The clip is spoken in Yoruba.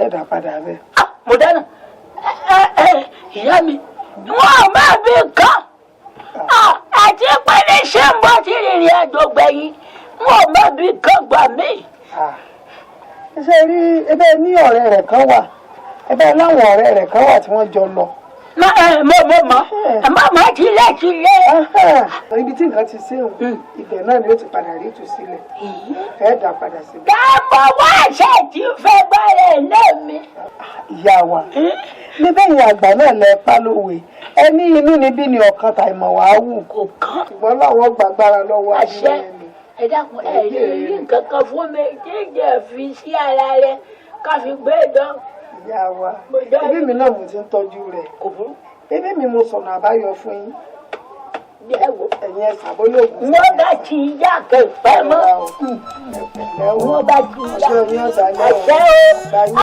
ẹ dá padà bẹ́ẹ̀. mo dáná ìyá mi wọn máa bí kan àti pẹ́lẹ́ ṣé ń bọ́ sí ìrìn àjò gbẹ̀yìn wọn máa bí kan gbà mí. ṣe rí ẹbẹ ní ọ̀rẹ́ rẹ̀ kan wà ẹbẹ láwọn ọ̀rẹ́ rẹ̀ kan wà tí wọ́n jọ lọ. má tilẹ̀. ibi tí nǹkan ti sẹ́wọ̀n ibẹ̀ náà ni ó ti padà rí ìtúsílẹ̀ ẹ dá padà sí. dáàbò wá ṣe ti fẹ́ bẹ̀rẹ̀ náà mi. ìyá wa níbẹ̀ yẹn àgbà náà lẹ pa lówe ẹni inú níbí ni ọ̀kan tàìmọ̀ wàá wù kò kán. ṣùgbọ́n láwọn gbàgbára lọ́wọ́ àṣẹ ẹ dákun ẹ lè rí nǹkan kan fún mi jíjẹ fi sí ara rẹ ká fi gbé dán. ìyá wa ẹbí mi náà mo ti ń tọ́jú rẹ̀ ẹbí mi mo sọ̀nà àbáyọ fún yín ẹ̀yin ẹ̀ sàbólógún. wọ́n bá ti yá kẹfẹ́ mọ́ wọ́n bá ti yá àṣẹ o.